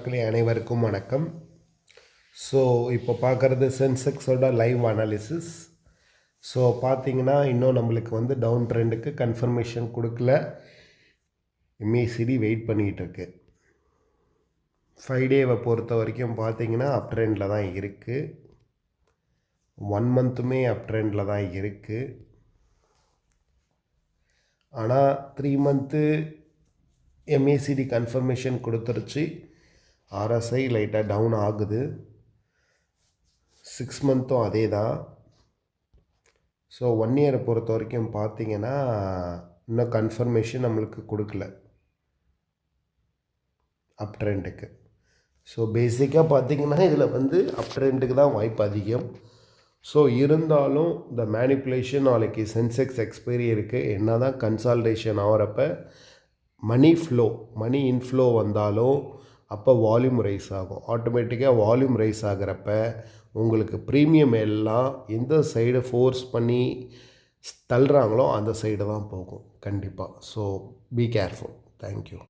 மக்களே அனைவருக்கும் வணக்கம். ஸோ இப்போ பார்க்குறது சென்செக்ஸோட லைவ் அனாலிசிஸ். ஸோ பார்த்தீங்கன்னா இன்னும் நம்மளுக்கு வந்து டவுன் ட்ரெண்டுக்கு கன்ஃபர்மேஷன் கொடுக்கல. MACD wait பண்ணிகிட்ருக்கு. 5 டேவை பொறுத்த வரைக்கும் பார்த்தீங்கன்னா அப் ட்ரெண்டில் தான் இருக்குது. 1 மந்த்துமே அப் ட்ரெண்டில் தான் இருக்குது. ஆனால் 3 மந்த்து எம்ஏசிடி கன்ஃபர்மேஷன் கொடுத்துருச்சு. ஆர்எஸ்ஐ லைட்டாக டவுன் ஆகுது. 6 மந்த்தும் அதே தான். ஸோ 1 இயரை பொறுத்த வரைக்கும் பார்த்தீங்கன்னா இன்னும் கன்ஃபர்மேஷன் நம்மளுக்கு கொடுக்கல அப் ட்ரெண்டுக்கு. ஸோ பேசிக்காக பார்த்தீங்கன்னா இதில் வந்து அப் ட்ரெண்டுக்கு தான் வாய்ப்பு அதிகம். ஸோ இருந்தாலும் இந்த மேனிப்புலேஷன் நாளைக்கு சென்செக்ஸ் எக்ஸ்பைரி இருக்குது. என்ன தான் கன்சால்டேஷன் ஆகிறப்ப மணி இன்ஃப்ளோ வந்தாலும் அப்போ வால்யூம் ரைஸ் ஆகும். ஆட்டோமேட்டிக்காக வால்யூம் ரைஸ் ஆகிறப்ப உங்களுக்கு ப்ரீமியம் எல்லாம் எந்த சைடு ஃபோர்ஸ் பண்ணி தள்ளுறாங்களோ அந்த சைடு தான் போகும் கண்டிப்பாக. So be careful. தேங்க்யூ.